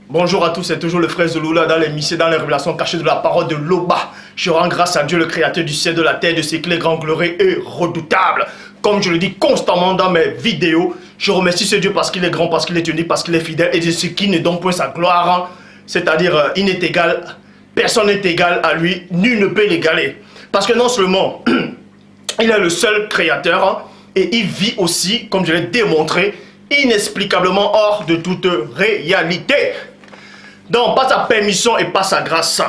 Bonjour à tous, c'est toujours le frère Zouloula dans les mystères, dans les révélations cachées de la parole de l'Oba. Je rends grâce à Dieu, le créateur du ciel, de la terre, de ce qu'il est grand, glorieux et redoutable. Comme je le dis constamment dans mes vidéos, je remercie ce Dieu parce qu'il est grand, parce qu'il est unique, parce qu'il est fidèle et de ce qui ne donne point sa gloire. C'est-à-dire, il n'est égal, personne n'est égal à lui, nul ne peut l'égaler. Parce que non seulement, il est le seul créateur et il vit aussi, comme je l'ai démontré, inexplicablement hors de toute réalité. Donc, par sa permission et par sa grâce,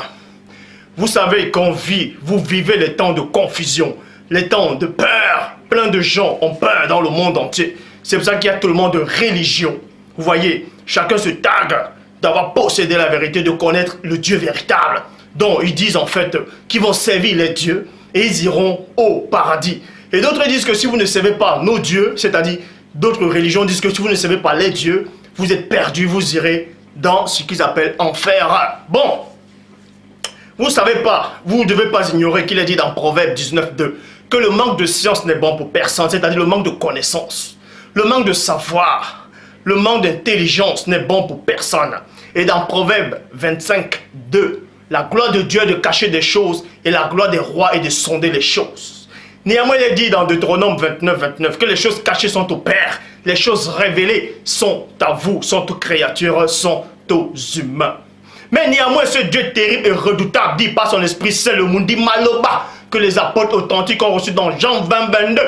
vous savez qu'on vit, vous vivez les temps de confusion, les temps de peur. Plein de gens ont peur dans le monde entier. C'est pour ça qu'il y a tout le monde de religion. Vous voyez, chacun se targue d'avoir possédé la vérité, de connaître le Dieu véritable. Donc, ils disent en fait qu'ils vont servir les dieux et ils iront au paradis. Et d'autres disent que si vous ne servez pas nos dieux, c'est-à-dire d'autres religions disent que si vous ne servez pas les dieux, vous êtes perdus, vous irez dans ce qu'ils appellent enfer. Bon, vous ne savez pas, vous ne devez pas ignorer qu'il est dit dans Proverbe 19:2 que le manque de science n'est bon pour personne, c'est-à-dire le manque de connaissance, le manque de savoir, le manque d'intelligence n'est bon pour personne. Et dans Proverbe 25:2, la gloire de Dieu est de cacher des choses et la gloire des rois est de sonder les choses. Néanmoins, il est dit dans Deutéronome 29:29 que les choses cachées sont au Père, les choses révélées sont à vous, sont aux créatures, sont aux humains. Mais néanmoins, ce Dieu terrible et redoutable dit par son esprit, c'est le monde dit Maloba, que les apôtres authentiques ont reçu dans Jean 20:22.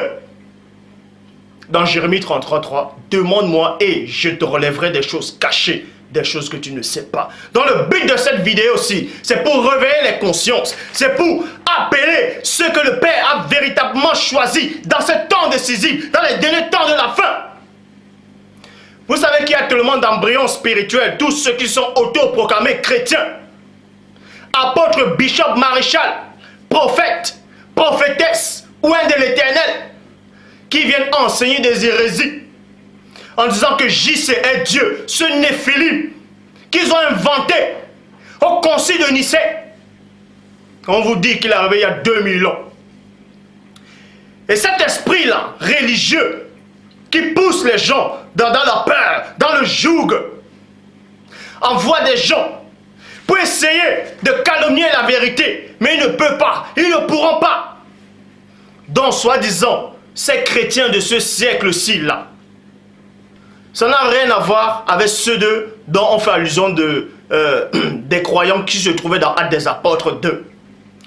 Dans Jérémie 33:3, demande-moi et je te relèverai des choses cachées, des choses que tu ne sais pas. Donc le but de cette vidéo aussi, c'est pour réveiller les consciences, c'est pour appeler ce que le Père a véritablement choisi dans ce temps décisif, dans les derniers temps de la fin. Vous savez qu'il y a tellement d'embryons spirituels, tous ceux qui sont autoproclamés chrétiens, apôtres, bishops, maréchal, prophètes, prophétesses, ou un de l'Éternel, qui viennent enseigner des hérésies, en disant que JC est Dieu, ce Néphilim, qu'ils ont inventé au concile de Nicée. On vous dit qu'il est arrivé il y a 2000 ans. Et cet esprit-là, religieux, qui pousse les gens dans la peur, dans le joug, envoie des gens pour essayer de calomnier la vérité, mais ils ne peuvent pas, ils ne pourront pas. Donc, soi-disant, ces chrétiens de ce siècle-ci, là, ça n'a rien à voir avec ceux dont on fait allusion des croyants qui se trouvaient dans Actes des Apôtres 2.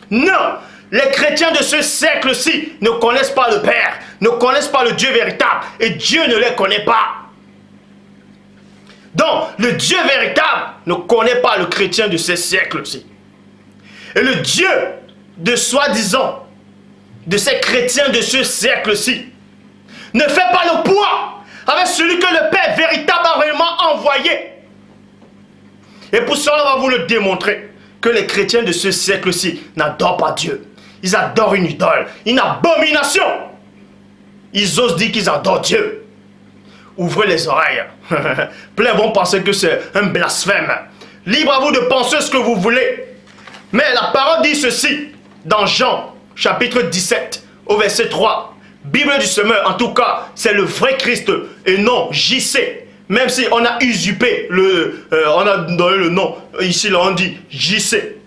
Non! Les chrétiens de ce siècle-ci ne connaissent pas le Père, ne connaissent pas le Dieu véritable, et Dieu ne les connaît pas. Donc, le Dieu véritable ne connaît pas le chrétien de ce siècle-ci. Et le Dieu de soi-disant, de ces chrétiens de ce siècle-ci, ne fait pas le poids avec celui que le Père véritable a réellement envoyé. Et pour cela, on va vous le démontrer, que les chrétiens de ce siècle-ci n'adorent pas Dieu. Ils adorent une idole, une abomination. Ils osent dire qu'ils adorent Dieu. Ouvrez les oreilles. Plein vont penser que c'est un blasphème. Libre à vous de penser ce que vous voulez. Mais la parole dit ceci, dans Jean, chapitre 17, au verset 3. Bible du semeur, en tout cas, c'est le vrai Christ et non JC. Même si on a usurpé, on a donné le nom, ici là on dit JC.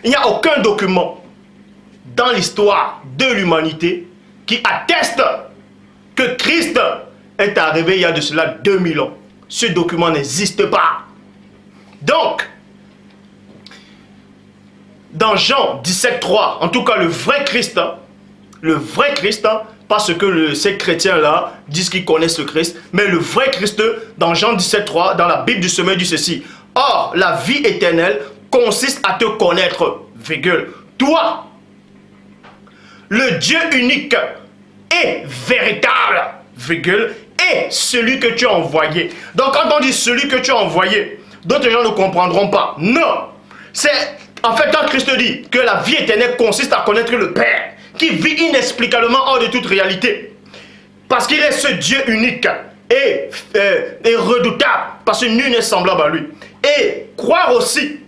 Il n'y a aucun document dans l'histoire de l'humanité qui atteste que Christ est arrivé il y a de cela 2000 ans. Ce document n'existe pas. Donc, dans Jean 17:3, en tout cas le vrai Christ, parce que ces chrétiens-là disent qu'ils connaissent le Christ, mais le vrai Christ, dans Jean 17:3, dans la Bible du semeur, dit ceci. Or, la vie éternelle consiste à te connaître, virgule, toi, le Dieu unique et véritable, virgule, et celui que tu as envoyé. Donc, quand on dit celui que tu as envoyé, d'autres gens ne comprendront pas. Non, c'est en fait quand Christ dit que la vie éternelle consiste à connaître le Père, qui vit inexplicablement hors de toute réalité. Parce qu'il est ce Dieu unique et redoutable, parce que nul n'est semblable à lui. Et croire aussi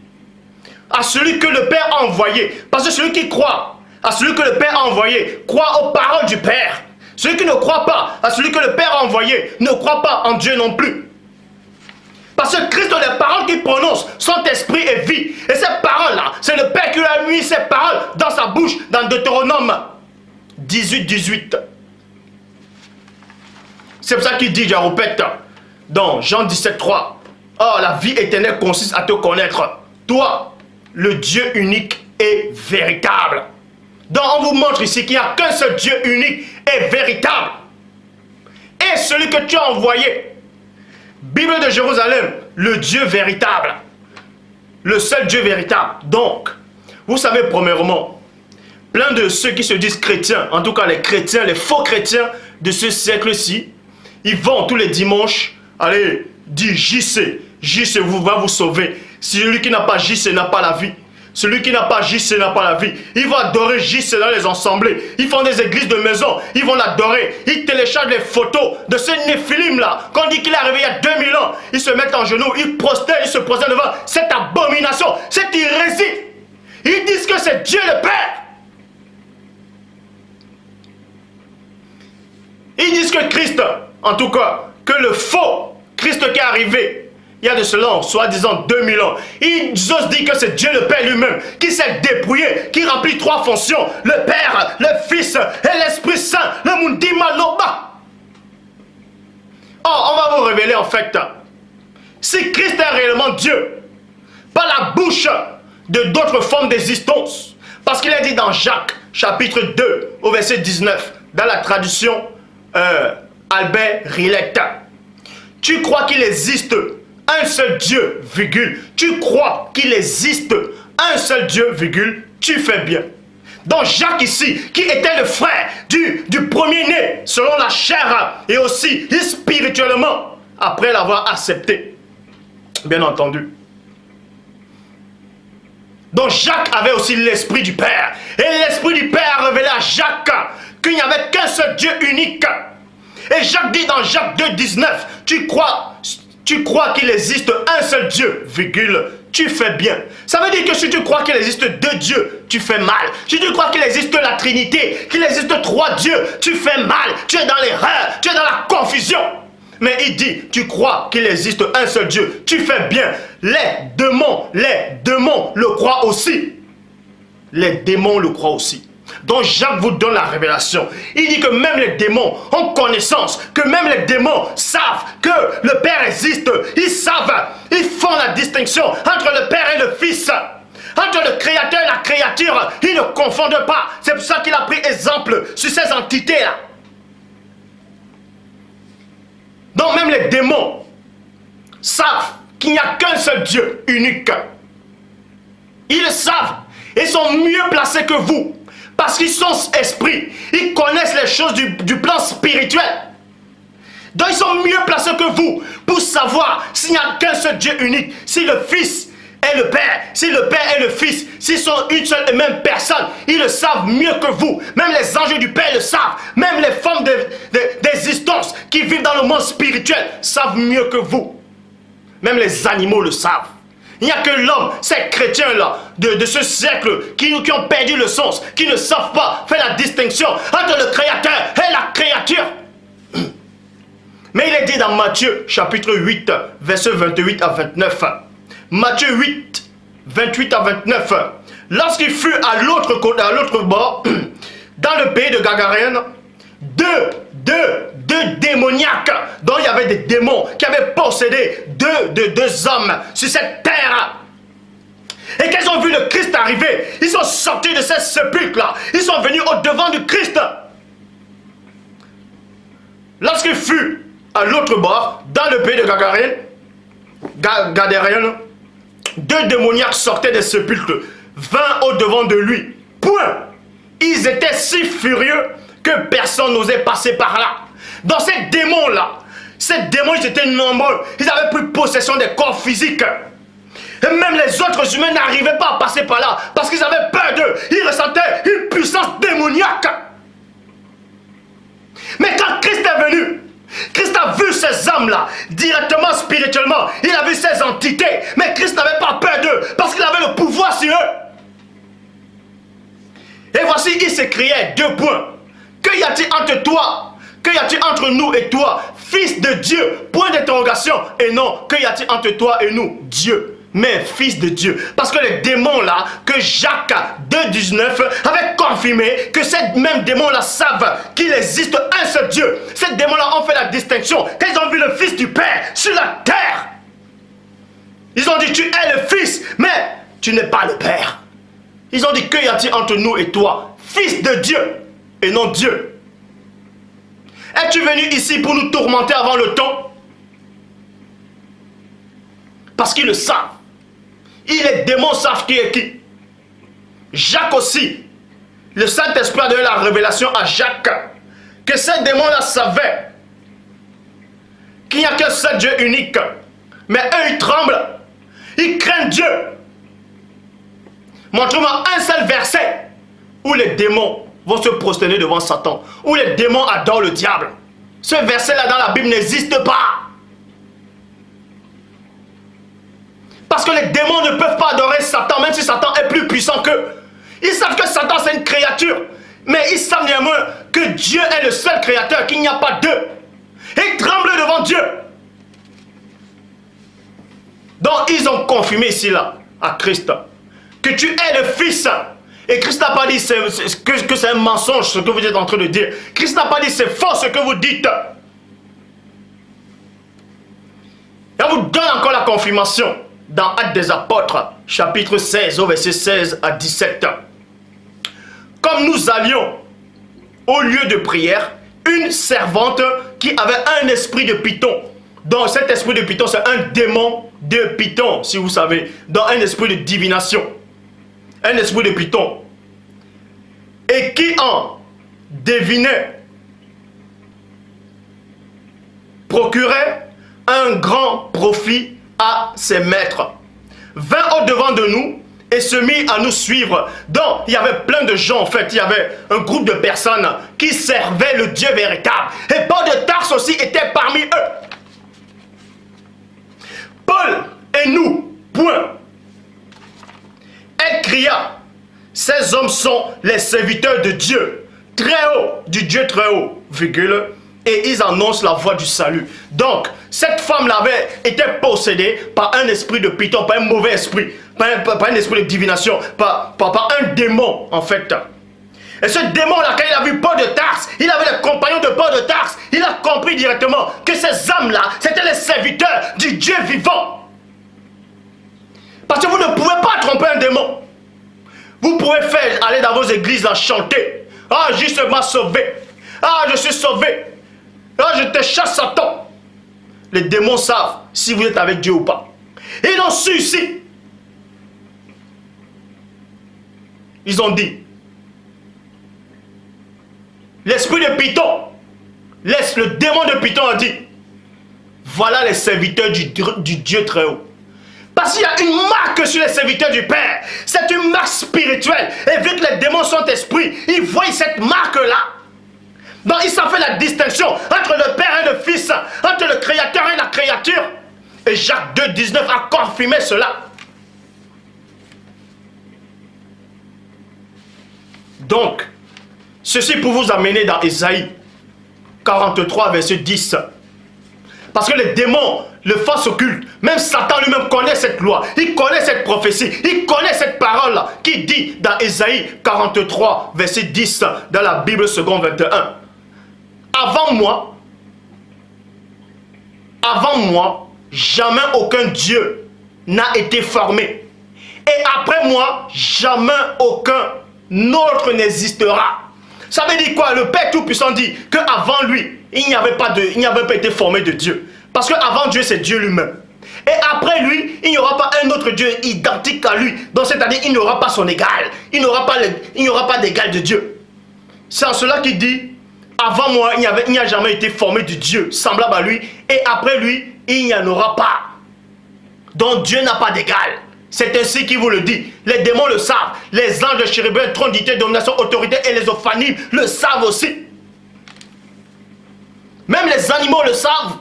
à celui que le Père a envoyé. Parce que celui qui croit à celui que le Père a envoyé croit aux paroles du Père. Celui qui ne croit pas à celui que le Père a envoyé ne croit pas en Dieu non plus. Parce que Christ, les paroles il prononce, son esprit est vie. Et ces paroles-là, c'est le Père qui lui a mis ces paroles dans sa bouche, dans Deutéronome 18. C'est pour ça qu'il dit, je répète, dans Jean 17:3, oh, la vie éternelle consiste à te connaître, toi, le Dieu unique et véritable. Donc on vous montre ici qu'il n'y a qu'un seul Dieu unique et véritable. Et celui que tu as envoyé, Bible de Jérusalem, le Dieu véritable. Le seul Dieu véritable. Donc, vous savez, premièrement, plein de ceux qui se disent chrétiens, en tout cas les chrétiens, les faux chrétiens de ce siècle-ci, ils vont tous les dimanches, allez, dire JC, JC va vous sauver. Celui qui n'a pas JC n'a pas la vie. Celui qui n'a pas JC n'a pas la vie. Ils vont adorer JC dans les assemblées. Ils font des églises de maison. Ils vont l'adorer. Ils téléchargent les photos de ce Néphilim là. Quand on dit qu'il est arrivé il y a 2000 ans, ils se mettent en genoux, ils prosternent, ils se prosternent devant cette abomination, cette hérésie. Ils disent que c'est Dieu le Père. Ils disent que Christ, en tout cas, que le faux Christ qui est arrivé, il y a de cela, soi-disant 2000 ans. Ils osent dire que c'est Dieu le Père lui-même qui s'est dépouillé, qui remplit 3 fonctions. Le Père, le Fils et l'Esprit Saint. Le Mundima Loba. Oh, on va vous révéler en fait, si Christ est réellement Dieu, par la bouche de d'autres formes d'existence. Parce qu'il est dit dans Jacques, chapitre 2, au verset 19, dans la traduction Albert Rillet. Tu crois qu'il existe un seul Dieu, virgule. Tu crois qu'il existe un seul Dieu, virgule. Tu fais bien. Donc Jacques ici, qui était le frère du premier-né, selon la chair, et aussi spirituellement, après l'avoir accepté. Bien entendu. Donc Jacques avait aussi l'esprit du Père. Et l'esprit du Père a révélé à Jacques qu'il n'y avait qu'un seul Dieu unique. Et Jacques dit dans Jacques 2, 19, tu crois qu'il existe un seul Dieu, virgule, tu fais bien. Ça veut dire que si tu crois qu'il existe 2 dieux, tu fais mal. Si tu crois qu'il existe la Trinité, qu'il existe 3 dieux, tu fais mal. Tu es dans l'erreur, tu es dans la confusion. Mais il dit, tu crois qu'il existe un seul Dieu, tu fais bien. Les démons le croient aussi. Les démons le croient aussi. Donc Jacques vous donne la révélation. Il dit que même les démons ont connaissance, que même les démons savent que le Père existe. Ils savent, ils font la distinction entre le Père et le Fils. Entre le Créateur et la créature, ils ne confondent pas. C'est pour ça qu'il a pris exemple sur ces entités-là. Donc même les démons savent qu'il n'y a qu'un seul Dieu unique. Ils le savent. Ils sont mieux placés que vous. Parce qu'ils sont esprits. Ils connaissent les choses du plan spirituel. Donc ils sont mieux placés que vous pour savoir s'il n'y a qu'un seul Dieu unique. Si le Fils est le Père, si le Père est le Fils, s'ils sont une seule et même personne, ils le savent mieux que vous. Même les anges du Père le savent. Même les formes d'existence qui vivent dans le monde spirituel savent mieux que vous. Même les animaux le savent. Il n'y a que l'homme, ces chrétiens-là, de ce siècle, qui ont perdu le sens, qui ne savent pas faire la distinction entre le Créateur et la créature. Mais il est dit dans Matthieu, chapitre 8, versets 28 à 29. Matthieu 8, 28 à 29. Lorsqu'il fut à l'autre côté, à l'autre bord, dans le pays de Gagarène, deux démoniaques, dont il y avait des démons qui avaient possédé deux hommes sur cette terre. Et quand ils ont vu le Christ arriver, ils sont sortis de ces sépulcres-là. Ils sont venus au-devant du Christ. Lorsqu'il fut à l'autre bord, dans le pays de Gadarène, 2 démoniaques sortaient des sépulcres, vinrent au-devant de lui. Point. Ils étaient si furieux que personne n'osait passer par là. Dans ces démons-là, ils étaient nombreux. Ils avaient pris possession des corps physiques. Et même les autres humains n'arrivaient pas à passer par là parce qu'ils avaient peur d'eux. Ils ressentaient une puissance démoniaque. Mais quand Christ est venu, Christ a vu ces hommes-là directement spirituellement. Il a vu ces entités. Mais Christ n'avait pas peur d'eux parce qu'il avait le pouvoir sur eux. Et voici, il s'écriait 2 points. Que y a-t-il entre toi, Que y a-t-il entre nous et toi, fils de Dieu? Point d'interrogation. Et non, que y a-t-il entre toi et nous? Dieu. Mais fils de Dieu. Parce que les démons là, que Jacques 2,19 avait confirmé que ces mêmes démons là savent qu'il existe un seul Dieu. Ces démons là ont fait la distinction quand ils ont vu le Fils du Père sur la terre. Ils ont dit tu es le Fils, mais tu n'es pas le Père. Ils ont dit que y a-t-il entre nous et toi, fils de Dieu et non Dieu? Es-tu venu ici pour nous tourmenter avant le temps? Parce qu'ils le savent. Et les démons savent qui est qui. Jacques aussi. Le Saint-Esprit a donné la révélation à Jacques que ces démons-là savaient qu'il n'y a qu'un seul Dieu unique. Mais eux, ils tremblent. Ils craignent Dieu. Montre-moi un seul verset où les démons vont se prosterner devant Satan, où les démons adorent le diable. Ce verset-là dans la Bible n'existe pas. Parce que les démons ne peuvent pas adorer Satan, même si Satan est plus puissant qu'eux. Ils savent que Satan c'est une créature, mais ils savent néanmoins que Dieu est le seul créateur, qu'il n'y a pas d'eux. Et ils tremblent devant Dieu. Donc ils ont confirmé ici là, à Christ, que tu es le Fils. Et Christ n'a pas dit que c'est un mensonge ce que vous êtes en train de dire. Christ n'a pas dit c'est faux ce que vous dites. Et on vous donne encore la confirmation dans Actes des Apôtres, chapitre 16, au verset 16 à 17. Comme nous allions au lieu de prière, une servante qui avait un esprit de python. Donc cet esprit de python, c'est un démon de python, si vous savez. Dans un esprit de divination. Un esprit de python. Et qui en devinait, procurait un grand profit à ses maîtres, vint au-devant de nous et se mit à nous suivre. Donc, il y avait plein de gens, en fait, il y avait un groupe de personnes qui servaient le Dieu véritable. Et Paul de Tarse aussi était parmi eux. Paul et nous, point. Elle cria, ces hommes sont les serviteurs de Dieu, très haut, du Dieu très haut, virgule, et ils annoncent la voie du salut. Donc, cette femme-là avait été possédée par un esprit de python, par un mauvais esprit, par un esprit de divination, par un démon, en fait. Et ce démon-là, quand il a vu Paul de Tarse, il avait les compagnons de Paul de Tarse, il a compris directement que ces âmes-là, c'était les serviteurs du Dieu vivant. Parce que vous ne pouvez pas tromper un démon. Vous pouvez faire, aller dans vos églises, là, chanter. Ah, Jésus m'a sauvé. Ah, je suis sauvé. Ah, je te chasse Satan. Les démons savent si vous êtes avec Dieu ou pas. Et ils ont su ici. Ils ont dit. L'esprit de Python, le démon de Python a dit. Voilà les serviteurs du Dieu très haut. Parce qu'il y a une marque sur les serviteurs du Père. C'est une marque spirituelle. Et vu que les démons sont esprits, ils voient cette marque-là. Donc ils savent faire la distinction entre le Père et le Fils, entre le Créateur et la créature. Et Jacques 2,19 a confirmé cela. Donc, ceci pour vous amener dans Ésaïe 43, verset 10. Parce que les démons, le faux occulte, même Satan lui-même connaît cette loi, il connaît cette prophétie, il connaît cette parole-là qui dit dans Ésaïe 43, verset 10, dans la Bible seconde 21. Avant moi, jamais aucun Dieu n'a été formé. Et après moi, jamais aucun autre n'existera. Ça veut dire quoi? Le Père Tout-Puissant dit qu'avant lui, il n'y avait pas été formé de Dieu. Parce qu'avant Dieu, c'est Dieu lui-même. Et après lui, il n'y aura pas un autre Dieu identique à lui. Donc c'est-à-dire, il n'aura pas son égal. Il n'y aura pas d'égal de Dieu. C'est en cela qu'il dit, avant moi, il n'y a jamais été formé de Dieu semblable à lui. Et après lui, il n'y en aura pas. Donc Dieu n'a pas d'égal. C'est ainsi qu'il vous le dit. Les démons le savent. Les anges de chérubins, trône, dignité, domination, autorité et les ophanimes le savent aussi. Même les animaux le savent.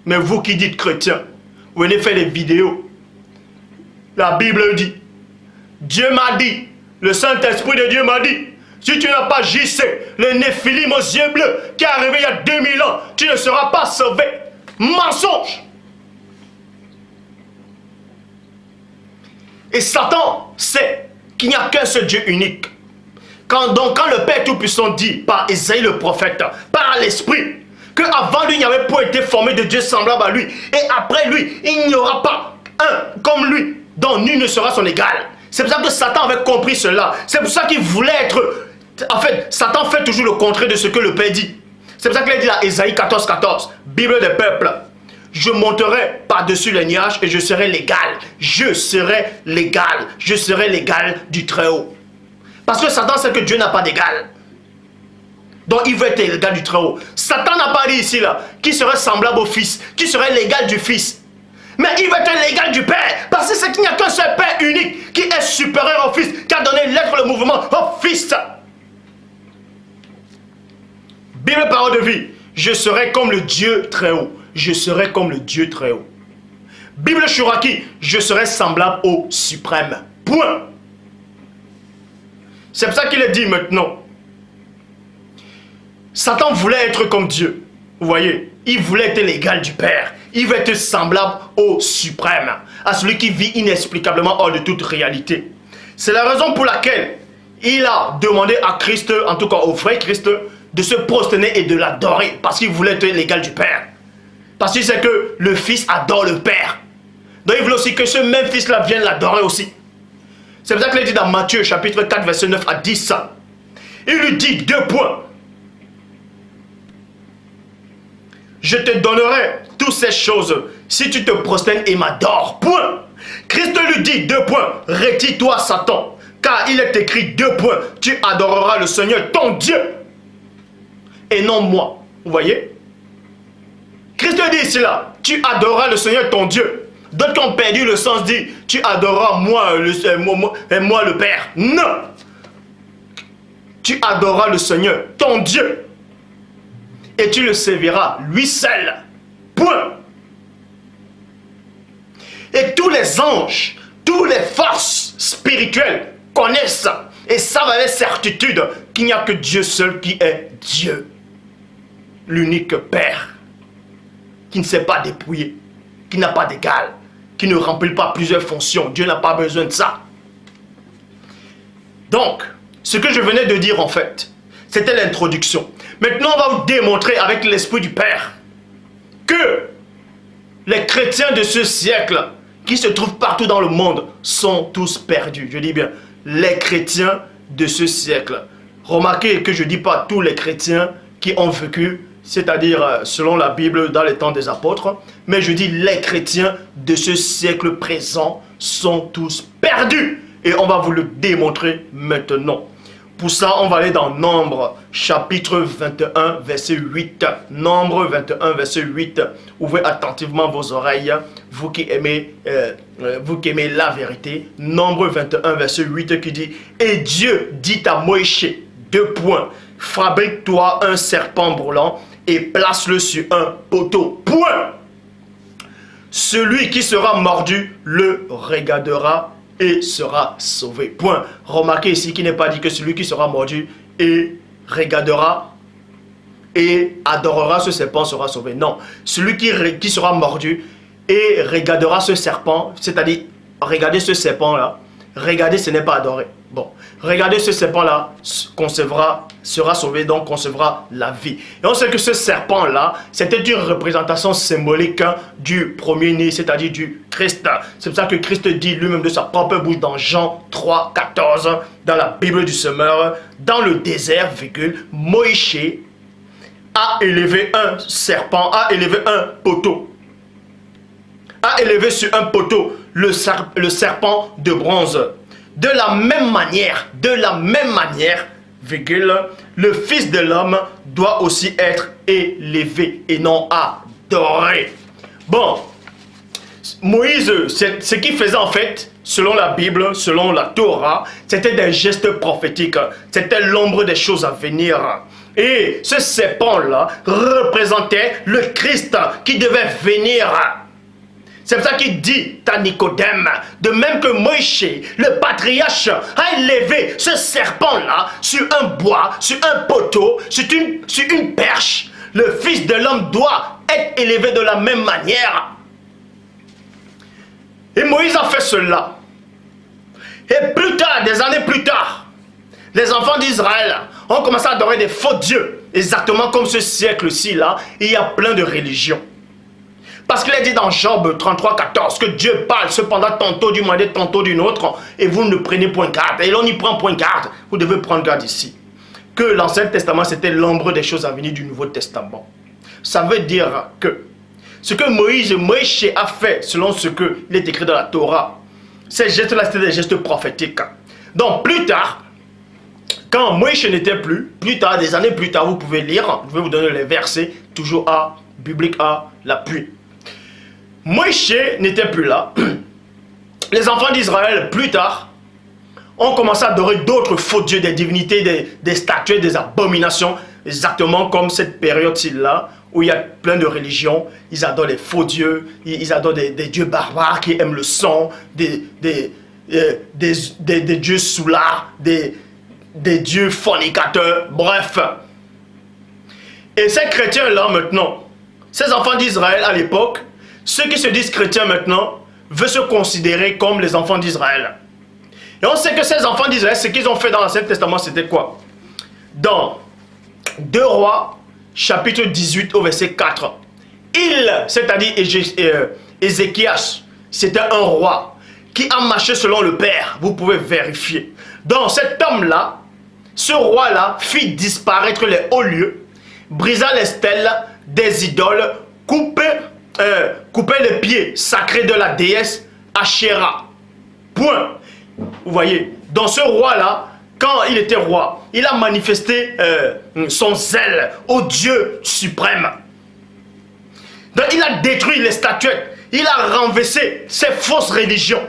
Mais vous qui dites chrétien, vous venez faire des vidéos. La Bible dit, Dieu m'a dit, le Saint-Esprit de Dieu m'a dit, Si tu n'as pas JC, le Néphilim aux yeux bleus, qui est arrivé il y a 2000 ans, tu ne seras pas sauvé. Mensonge. Et Satan sait qu'il n'y a qu'un seul Dieu unique. Quand le Père Tout-Puissant dit par Ésaïe le prophète, par l'Esprit, qu'avant lui, il n'y avait pas été formé de Dieu semblable à lui. Et après lui, il n'y aura pas un comme lui, dont nul ne sera son égal. C'est pour ça que Satan avait compris cela. C'est pour ça qu'il voulait être... En fait, Satan fait toujours le contraire de ce que le Père dit. C'est pour ça qu'il a dit à Ésaïe 14, 14, Bible des peuples, je monterai par-dessus les nuages et je serai l'égal. Je serai l'égal. Je serai l'égal du Très-Haut. Parce que Satan sait que Dieu n'a pas d'égal. Donc il veut être l'égal du Très-Haut. Satan n'a pas dit ici là qui serait semblable au Fils, qui serait l'égal du Fils. Mais il veut être l'égal du Père. Parce que c'est qu'il n'y a qu'un seul Père unique qui est supérieur au Fils, qui a donné l'être, le mouvement au Fils. Bible parole de vie. Je serai comme le Dieu Très-Haut. Je serai comme le Dieu Très-Haut. Bible Shuraki. Je serai semblable au Suprême. Point. C'est pour ça qu'il est dit maintenant. Satan voulait être comme Dieu. Vous voyez, il voulait être l'égal du Père. Il veut être semblable au Suprême, à celui qui vit inexplicablement hors de toute réalité. C'est la raison pour laquelle il a demandé à Christ, en tout cas au vrai Christ, de se prosterner et de l'adorer. Parce qu'il voulait être l'égal du Père. Parce qu'il sait que le Fils adore le Père. Donc il voulait aussi que ce même Fils-là vienne l'adorer aussi. C'est pour ça qu'il est dit dans Matthieu chapitre 4 verset 9 à 10. Il lui dit 2 points. Je te donnerai toutes ces choses si tu te prosternes et m'adores. Point. Christ lui dit 2 points. Retire-toi Satan. Car il est écrit 2 points. Tu adoreras le Seigneur ton Dieu. Et non moi. Vous voyez? Christ dit ici là. Tu adoreras le Seigneur ton Dieu. D'autres qui ont perdu le sens dit, tu adoreras moi le Père. Non. Tu adoreras le Seigneur, ton Dieu. Et tu le serviras, lui seul. Point. Et tous les anges, toutes les forces spirituelles connaissent et savent avec certitude qu'il n'y a que Dieu seul qui est Dieu. L'unique Père. Qui ne s'est pas dépouillé. Qui n'a pas d'égal. Qui ne remplit pas plusieurs fonctions. Dieu n'a pas besoin de ça. Donc, ce que je venais de dire en fait, c'était l'introduction. Maintenant, on va vous démontrer avec l'Esprit du Père que les chrétiens de ce siècle qui se trouvent partout dans le monde sont tous perdus. Je dis bien, les chrétiens de ce siècle. Remarquez que je ne dis pas tous les chrétiens qui ont vécu, c'est-à-dire selon la Bible dans les temps des apôtres, mais je dis les chrétiens de ce siècle présent sont tous perdus. Et on va vous le démontrer maintenant. Pour ça, on va aller dans Nombre, chapitre 21, verset 8. Nombre 21, verset 8. Ouvrez attentivement vos oreilles, vous qui aimez la vérité. Nombre 21, verset 8 qui dit « Et Dieu dit à Moïse, 2 points, fabrique-toi un serpent brûlant et place-le sur un poteau. Point. Celui qui sera mordu le regardera et sera sauvé. Point. Remarquez ici qu'il n'est pas dit que celui qui sera mordu et regardera et adorera ce serpent sera sauvé. Non. Celui qui sera mordu et regardera ce serpent, c'est-à-dire regarder ce serpent-là, regarder ce n'est pas adorer. Bon, regardez ce serpent-là, sera sauvé, donc concevra la vie. Et on sait que ce serpent-là, c'était une représentation symbolique du premier-né, c'est-à-dire du Christ. C'est pour ça que Christ dit lui-même de sa propre bouche dans Jean 3, 14, dans la Bible du Semeur, dans le désert, Moïse a élevé un serpent, a élevé un poteau. A élevé sur un poteau le serpent de bronze. De la même manière, le Fils de l'homme doit aussi être élevé et non adoré. Bon, Moïse, ce qu'il faisait en fait, selon la Bible, selon la Torah, c'était des gestes prophétiques, c'était l'ombre des choses à venir. Et ce serpent-là représentait le Christ qui devait venir. C'est pour ça qu'il dit à Nicodème, de même que Moïse, le patriarche, a élevé ce serpent-là sur un bois, sur un poteau, sur une perche. Le Fils de l'homme doit être élevé de la même manière. Et Moïse a fait cela. Et plus tard, des années plus tard, les enfants d'Israël ont commencé à adorer des faux dieux. Exactement comme ce siècle-ci, là, il y a plein de religions. Parce qu'il est dit dans Job 33, 14 que Dieu parle cependant tantôt d'une manière, tantôt d'une autre, et vous ne prenez point garde. Et l'on y prend point garde. Vous devez prendre garde ici. Que l'Ancien Testament, c'était l'ombre des choses à venir du Nouveau Testament. Ça veut dire que ce que Moïse a fait, selon ce qu'il est écrit dans la Torah, ces gestes-là, c'était des gestes prophétiques. Donc, plus tard, quand Moïse n'était plus tard, des années plus tard, vous pouvez lire, je vais vous donner les versets, toujours biblique à l'appui. Moïse n'était plus là. Les enfants d'Israël, plus tard, ont commencé à adorer d'autres faux dieux, des divinités, des statues, des abominations, exactement comme cette période-ci-là, où il y a plein de religions. Ils adorent les faux dieux, ils adorent des dieux barbares qui aiment le sang, des dieux soulards, des dieux fornicateurs, bref. Et ces chrétiens-là maintenant, ces enfants d'Israël à l'époque, ceux qui se disent chrétiens maintenant, veulent se considérer comme les enfants d'Israël. Et on sait que ces enfants d'Israël, ce qu'ils ont fait dans l'Ancien Testament, c'était quoi? Dans 2 Rois, chapitre 18 au verset 4, c'est-à-dire Ézéchias, c'était un roi qui a marché selon le Père. Vous pouvez vérifier. Donc cet homme-là, ce roi-là, fit disparaître les hauts lieux, brisa les stèles des idoles, coupait les pieds sacrés de la déesse Asherah. Point. Vous voyez, dans ce roi-là, quand il était roi, il a manifesté son zèle au Dieu suprême. Donc il a détruit les statuettes, il a renversé ces fausses religions.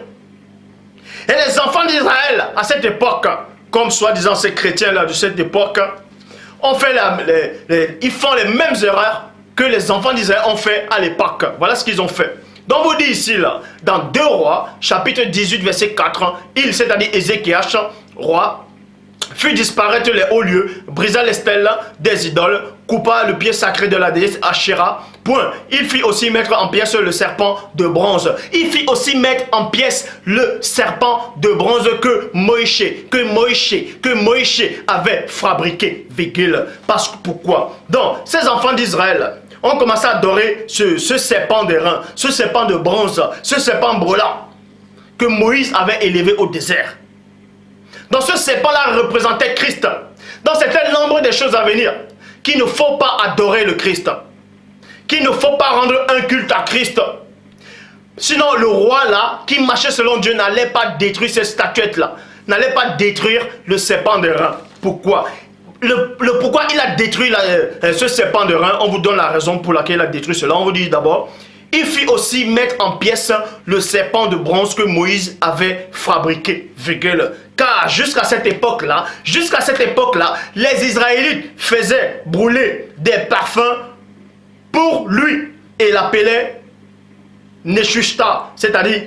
Et les enfants d'Israël, à cette époque, comme soi-disant ces chrétiens-là de cette époque, ils font les mêmes erreurs que les enfants d'Israël ont fait à l'époque. Voilà ce qu'ils ont fait. Donc vous dit ici, là, dans 2 Rois, chapitre 18, verset 4, c'est-à-dire Ézéchias, roi, fit disparaître les hauts lieux, brisa les stèles des idoles, coupa le pied sacré de la déesse Asherah. Point. Il fit aussi mettre en pièces le serpent de bronze. Il fit aussi mettre en pièces le serpent de bronze que Moïse avait fabriqué. Parce que pourquoi? Donc, ces enfants d'Israël ont commencé à adorer ce serpent d'airain, ce serpent de bronze, ce serpent brûlant que Moïse avait élevé au désert. Donc ce serpent-là représentait Christ. Donc c'était l'ombre des choses à venir. Qu'il ne faut pas adorer le Christ. Qu'il ne faut pas rendre un culte à Christ. Sinon le roi là, qui marchait selon Dieu, n'allait pas détruire ces statuettes-là. N'allait pas détruire le serpent d'airain. Pourquoi? Pourquoi il a détruit ce serpent d'airain, on vous donne la raison pour laquelle il a détruit cela. On vous dit d'abord, il fit aussi mettre en pièces le serpent de bronze que Moïse avait fabriqué. Car jusqu'à cette époque-là, les Israélites faisaient brûler des parfums pour lui et l'appelaient Neshushta, c'est-à-dire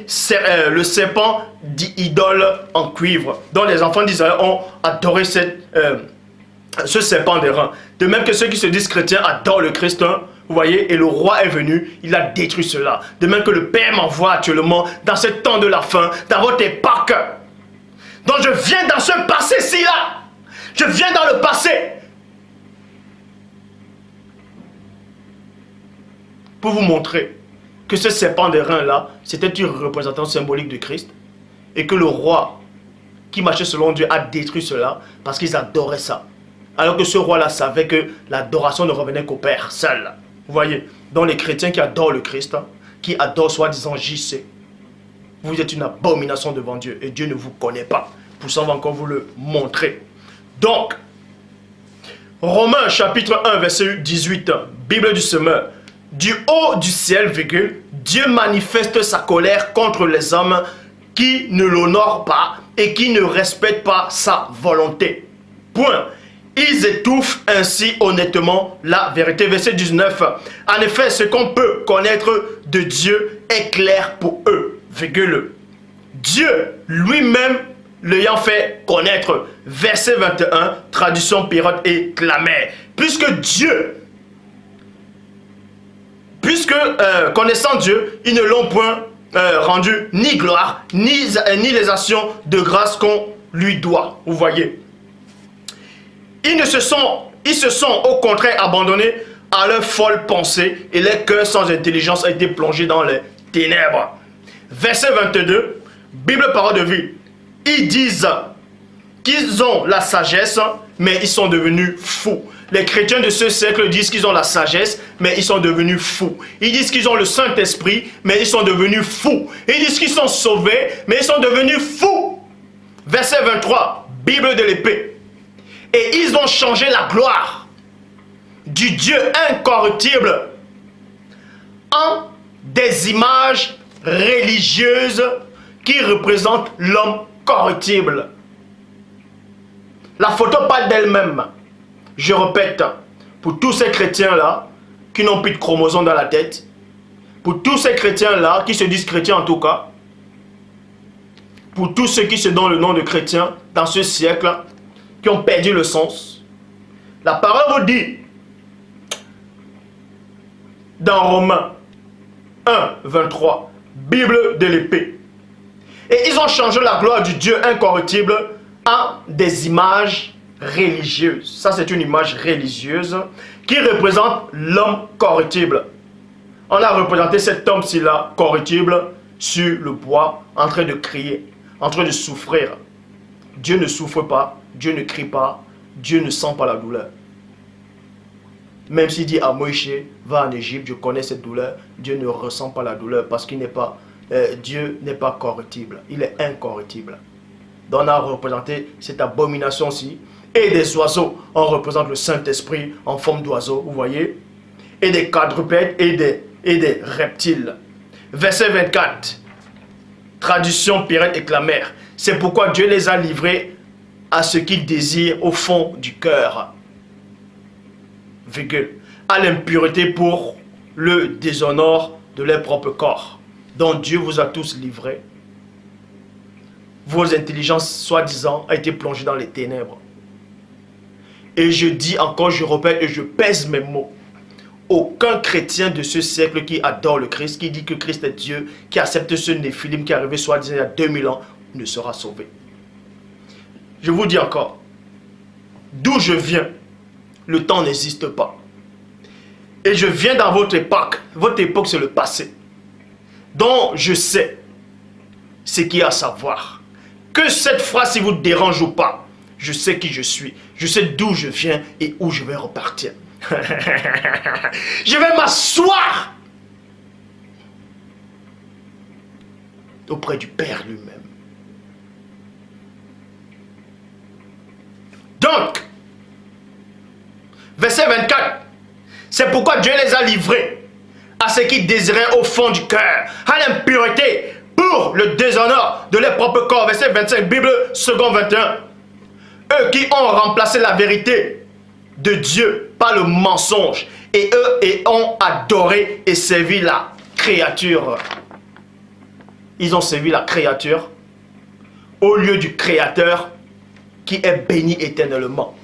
le serpent d'idole en cuivre. Donc les enfants d'Israël ont adoré ce serpent d'airain. De même que ceux qui se disent chrétiens adorent le Christ, hein, vous voyez, et le roi est venu, il a détruit cela. De même que le Père m'envoie actuellement dans ce temps de la fin, dans votre époque. Donc je viens dans ce passé-ci là. Je viens dans le passé. Pour vous montrer que ce serpent d'airain là, c'était une représentation symbolique de Christ. Et que le roi qui marchait selon Dieu a détruit cela parce qu'ils adoraient ça. Alors que ce roi-là savait que l'adoration ne revenait qu'au Père seul. Vous voyez, donc les chrétiens qui adorent le Christ, qui adorent soi-disant JC, vous êtes une abomination devant Dieu et Dieu ne vous connaît pas. Pour ça, on va encore vous le montrer. Donc, Romains chapitre 1, verset 18, Bible du semeur. Du haut du ciel, Dieu manifeste sa colère contre les hommes qui ne l'honorent pas et qui ne respectent pas sa volonté. Point. Ils étouffent ainsi honnêtement la vérité. Verset 19. En effet, ce qu'on peut connaître de Dieu est clair pour eux, virgule. Dieu lui-même l'ayant fait connaître. Verset 21, traduction Pérode et Clamer. Connaissant Dieu, ils ne l'ont point rendu ni gloire, ni les actions de grâce qu'on lui doit. Vous voyez. Ils se sont au contraire abandonnés à leurs folles pensées et leur cœur sans intelligence a été plongé dans les ténèbres. Verset 22, Bible parole de vie. Ils disent qu'ils ont la sagesse, mais ils sont devenus fous. Les chrétiens de ce siècle disent qu'ils ont la sagesse, mais ils sont devenus fous. Ils disent qu'ils ont le Saint-Esprit, mais ils sont devenus fous. Ils disent qu'ils sont sauvés, mais ils sont devenus fous. Verset 23, Bible de l'épée. Et ils ont changé la gloire du Dieu incorruptible en des images religieuses qui représentent l'homme corruptible. La photo parle d'elle-même. Je répète, pour tous ces chrétiens-là qui n'ont plus de chromosomes dans la tête, pour tous ces chrétiens-là qui se disent chrétiens en tout cas, pour tous ceux qui se donnent le nom de chrétiens dans ce siècle, qui ont perdu le sens, la parole vous dit dans Romains 1, 23, Bible de l'épée. Et ils ont changé la gloire du Dieu incorruptible en des images religieuses. Ça, c'est une image religieuse qui représente l'homme corruptible. On a représenté cet homme-ci là, corruptible, sur le bois, en train de crier, en train de souffrir. Dieu ne souffre pas, Dieu ne crie pas, Dieu ne sent pas la douleur. Même s'il dit à Moïse, va en Égypte, je connais cette douleur, Dieu ne ressent pas la douleur parce qu'il n'est pas, Dieu n'est pas corruptible, il est incorruptible. Donc on a représenté cette abomination-ci. Et des oiseaux, on représente le Saint-Esprit en forme d'oiseau, vous voyez. Et des quadrupèdes et des reptiles. Verset 24, traduction Pérode et Clamer. C'est pourquoi Dieu les a livrés à ce qu'ils désirent au fond du cœur. Virgule. À l'impureté pour le déshonneur de leur propre corps. Donc Dieu vous a tous livrés. Vos intelligences, soi-disant, ont été plongées dans les ténèbres. Et je dis encore, je répète et je pèse mes mots. Aucun chrétien de ce siècle qui adore le Christ, qui dit que Christ est Dieu, qui accepte ce néphilim qui est arrivé soi-disant il y a 2000 ans, ne sera sauvé. Je vous dis encore, d'où je viens, le temps n'existe pas. Et je viens dans votre époque. Votre époque, c'est le passé. Donc, je sais ce qu'il y a à savoir. Que cette phrase, si vous dérange ou pas, je sais qui je suis. Je sais d'où je viens et où je vais repartir. Je vais m'asseoir auprès du Père lui-même. Donc, verset 24, c'est pourquoi Dieu les a livrés à ce qu'ils désiraient au fond du cœur, à l'impureté, pour le déshonneur de leur propre corps. Verset 25, Bible, second 21. Eux qui ont remplacé la vérité de Dieu par le mensonge, et eux ont adoré et servi la créature. Ils ont servi la créature au lieu du Créateur qui est béni éternellement.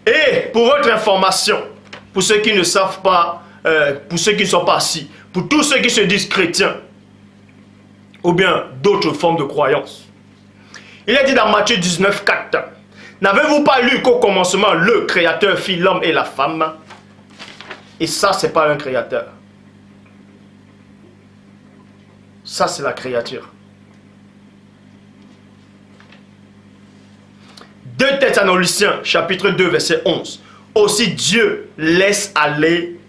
Et pour votre information, pour ceux qui ne savent pas, pour ceux qui ne sont pas assis, pour tous ceux qui se disent chrétiens, ou bien d'autres formes de croyances, il est dit dans Matthieu 19, 4, n'avez-vous pas lu qu'au commencement, le Créateur fit l'homme et la femme? Et ça, c'est pas un créateur. Ça, c'est la créature. 2 Thessaloniciens, chapitre 2, verset 11. Aussi Dieu laisse aller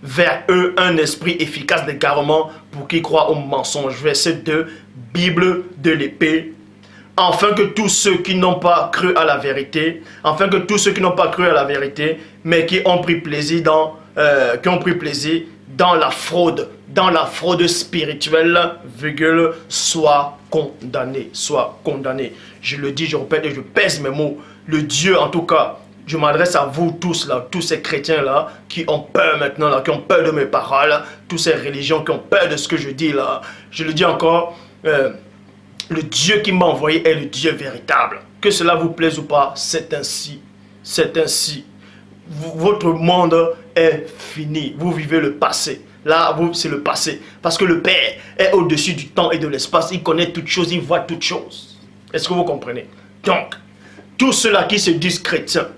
vers eux un esprit efficace d'égarement pour qu'ils croient au mensonge. Verset 2, Bible de l'épée. Afin que tous ceux qui n'ont pas cru à la vérité, mais qui ont pris plaisir dans la fraude spirituelle, virgule, soient condamnés. Je le dis, je répète et je pèse mes mots. Le Dieu, en tout cas, je m'adresse à vous tous là, tous ces chrétiens là, qui ont peur maintenant là, qui ont peur de mes paroles, toutes ces religions qui ont peur de ce que je dis là. Je le dis encore, le Dieu qui m'a envoyé est le Dieu véritable. Que cela vous plaise ou pas, c'est ainsi. C'est ainsi. Votre monde est fini. Vous vivez le passé. Là, c'est le passé. Parce que le Père est au-dessus du temps et de l'espace. Il connaît toutes choses, il voit toutes choses. Est-ce que vous comprenez? Donc, tous ceux-là qui se disent chrétiens,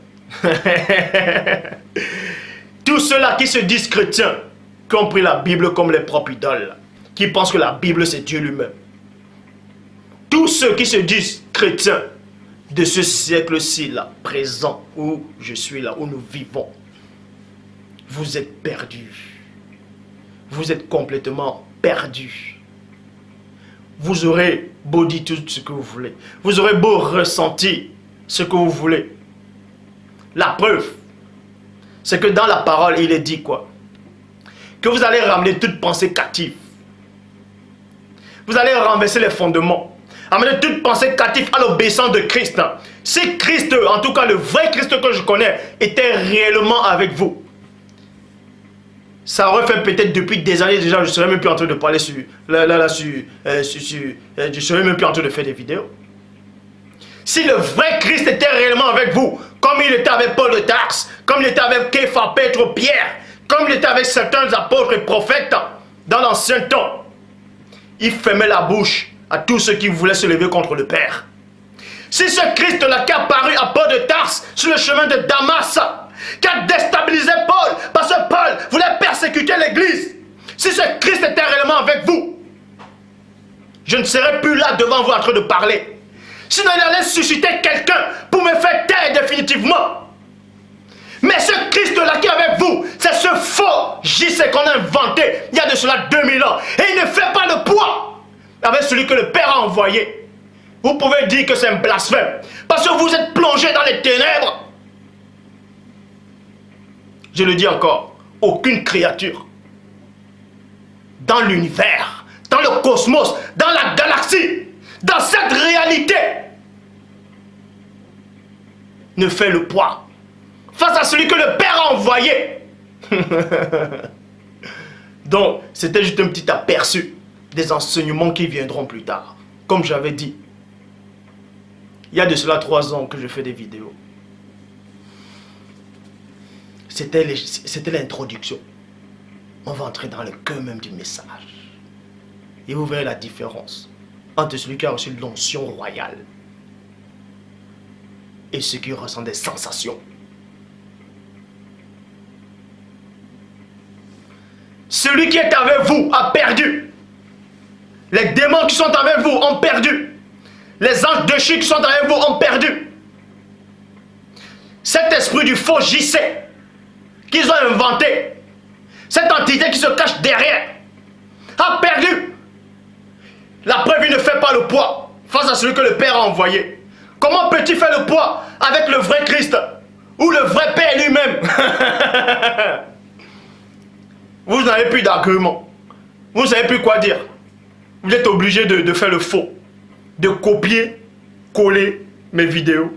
tous ceux-là qui se disent chrétiens, qui ont pris la Bible comme les propres idoles, qui pensent que la Bible c'est Dieu lui-même, tous ceux qui se disent chrétiens de ce siècle-ci là, présent, où je suis là, où nous vivons, vous êtes perdus. Vous êtes complètement perdus. Vous aurez beau dire tout ce que vous voulez. Vous aurez beau ressentir ce que vous voulez. La preuve, c'est que dans la parole, il est dit quoi? Que vous allez ramener toute pensée captive. Vous allez renverser les fondements. Amener toute pensée captive à l'obéissance de Christ. Si Christ, en tout cas le vrai Christ que je connais, était réellement avec vous, ça aurait fait peut-être depuis des années déjà, je ne serais même plus en train de parler sur... je serais même plus en train de faire des vidéos. Si le vrai Christ était réellement avec vous, comme il était avec Paul de Tarse, comme il était avec Képha, Petre, Pierre, comme il était avec certains apôtres et prophètes dans l'ancien temps, il fermait la bouche à tous ceux qui voulaient se lever contre le Père. Si ce Christ-là qui a apparu à Paul de Tarse sur le chemin de Damas, qui a déstabilisé Paul, parce que Paul voulait persécuter l'église, si ce Christ était réellement avec vous, je ne serais plus là devant vous en train de parler. Sinon il allait susciter quelqu'un pour me faire taire définitivement. Mais ce Christ-là qui est avec vous, c'est ce faux JC qu'on a inventé il y a de cela 2000 ans. Et il ne fait pas le poids avec celui que le Père a envoyé. Vous pouvez dire que c'est un blasphème, parce que vous êtes plongé dans les ténèbres. Je le dis encore, aucune créature dans l'univers, dans le cosmos, dans la galaxie, dans cette réalité, ne fait le poids face à celui que le Père a envoyé. Donc, c'était juste un petit aperçu des enseignements qui viendront plus tard. Comme j'avais dit, il y a de cela 3 ans que je fais des vidéos. C'était l'introduction. On va entrer dans le cœur même du message. Et vous verrez la différence entre celui qui a reçu l'onction royale et ceux qui ressentent des sensations. Celui qui est avec vous a perdu. Les démons qui sont avec vous ont perdu. Les anges de Chic qui sont avec vous ont perdu. Cet esprit du faux JC qu'ils ont inventé, cette entité qui se cache derrière, a perdu. La preuve, il ne fait pas le poids face à celui que le Père a envoyé. Comment peut-il faire le poids avec le vrai Christ ou le vrai Père lui-même? Vous n'avez plus d'argument. Vous ne savez plus quoi dire. Vous êtes obligé de faire le faux. De copier, coller mes vidéos.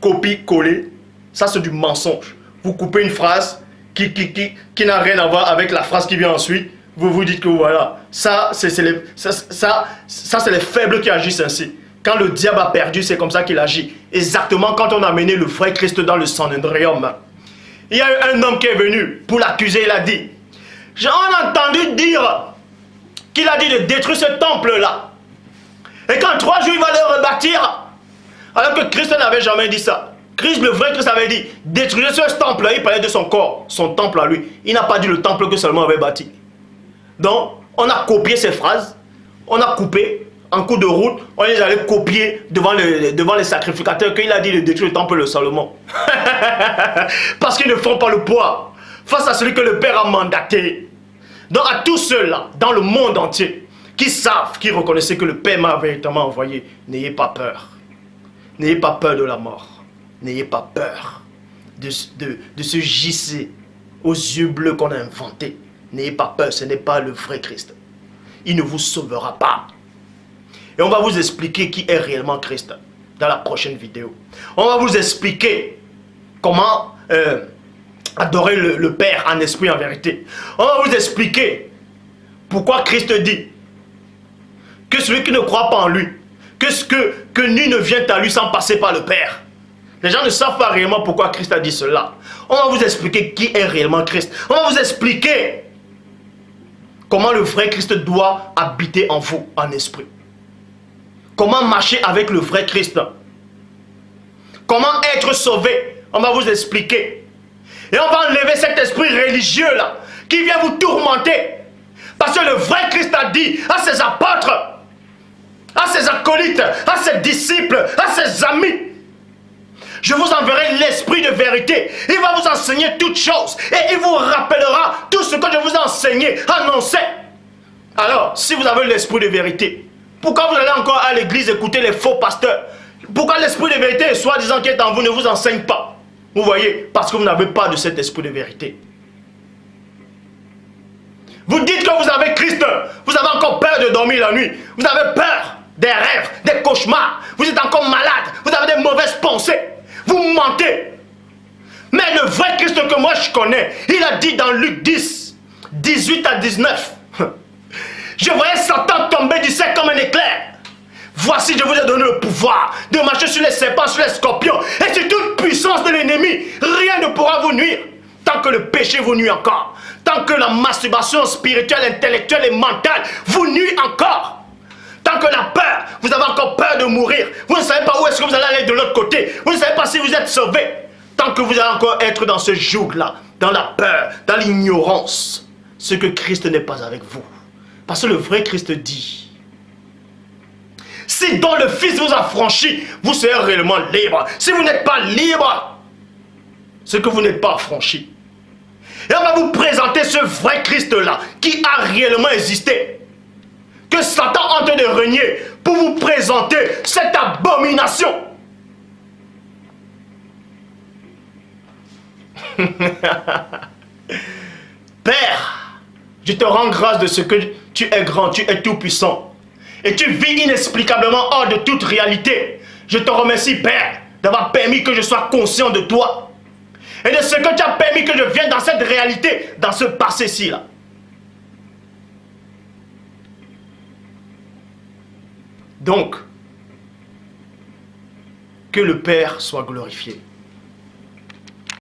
Copie, coller. Ça, c'est du mensonge. Vous coupez une phrase qui n'a rien à voir avec la phrase qui vient ensuite. Vous vous dites que voilà, ça c'est les faibles qui agissent ainsi. Quand le diable a perdu, c'est comme ça qu'il agit. Exactement quand on a mené le vrai Christ dans le Sanhedrium. Il y a eu un homme qui est venu pour l'accuser, il a dit, j'ai entendu dire qu'il a dit de détruire ce temple-là. Et qu'en 3 jours, il va le rebâtir. Alors que Christ n'avait jamais dit ça. Christ, le vrai Christ avait dit, détruisez ce temple-là. Il parlait de son corps, son temple à lui. Il n'a pas dit le temple que seulement avait bâti. Donc, on a copié ces phrases, on a coupé, en cours de route, on les allait copier devant les sacrificateurs qu'il a dit de détruire le temple de Salomon. Parce qu'ils ne font pas le poids face à celui que le Père a mandaté. Donc à tous ceux-là, dans le monde entier, qui savent, qui reconnaissent que le Père m'a véritablement envoyé, n'ayez pas peur. N'ayez pas peur de la mort. N'ayez pas peur de ce JC aux yeux bleus qu'on a inventé. N'ayez pas peur, ce n'est pas le vrai Christ. Il ne vous sauvera pas. Et on va vous expliquer qui est réellement Christ dans la prochaine vidéo. On va vous expliquer comment adorer le Père en esprit, en vérité. On va vous expliquer pourquoi Christ dit que celui qui ne croit pas en lui, que nul ne vient à lui sans passer par le Père. Les gens ne savent pas réellement pourquoi Christ a dit cela. On va vous expliquer qui est réellement Christ. On va vous expliquer comment le vrai Christ doit habiter en vous, en esprit. Comment marcher avec le vrai Christ. Comment être sauvé. On va vous expliquer. Et on va enlever cet esprit religieux là, qui vient vous tourmenter. Parce que le vrai Christ a dit à ses apôtres, à ses acolytes, à ses disciples, à ses amis, je vous enverrai l'esprit de vérité. Il va vous enseigner toutes choses. Et il vous rappellera tout ce que je vous ai enseigné, annoncé. Alors, si vous avez l'esprit de vérité, pourquoi vous allez encore à l'église écouter les faux pasteurs? Pourquoi l'esprit de vérité, soi-disant qui est en vous, ne vous enseigne pas? Vous voyez, parce que vous n'avez pas de cet esprit de vérité. Vous dites que vous avez Christ, vous avez encore peur de dormir la nuit, vous avez peur des rêves, des cauchemars, vous êtes encore malade, vous avez des mauvaises pensées, vous mentez. Mais le vrai Christ que moi je connais, il a dit dans Luc 10, 18 à 19, je voyais Satan tomber du ciel comme un éclair. Voici, je vous ai donné le pouvoir de marcher sur les serpents, sur les scorpions et sur toute puissance de l'ennemi. Rien ne pourra vous nuire tant que le péché vous nuit encore. Tant que la masturbation spirituelle, intellectuelle et mentale vous nuit encore. Tant que la peur, vous avez encore peur de mourir. Vous ne savez pas où est-ce que vous allez aller de l'autre côté. Vous ne savez pas si vous êtes sauvé. Tant que vous allez encore être dans ce joug-là, dans la peur, dans l'ignorance, ce que Christ n'est pas avec vous. Parce que le vrai Christ dit, si dans le Fils vous a franchi, vous serez réellement libre. Si vous n'êtes pas libre, c'est que vous n'êtes pas affranchi. Et on va vous présenter ce vrai Christ-là, qui a réellement existé. Que Satan est en train de régner pour vous présenter cette abomination. Père, je te rends grâce de ce que tu es grand, tu es tout puissant. Et tu vis inexplicablement hors de toute réalité. Je te remercie, Père, d'avoir permis que je sois conscient de toi. Et de ce que tu as permis que je vienne dans cette réalité, dans ce passé-ci là. Donc, que le Père soit glorifié.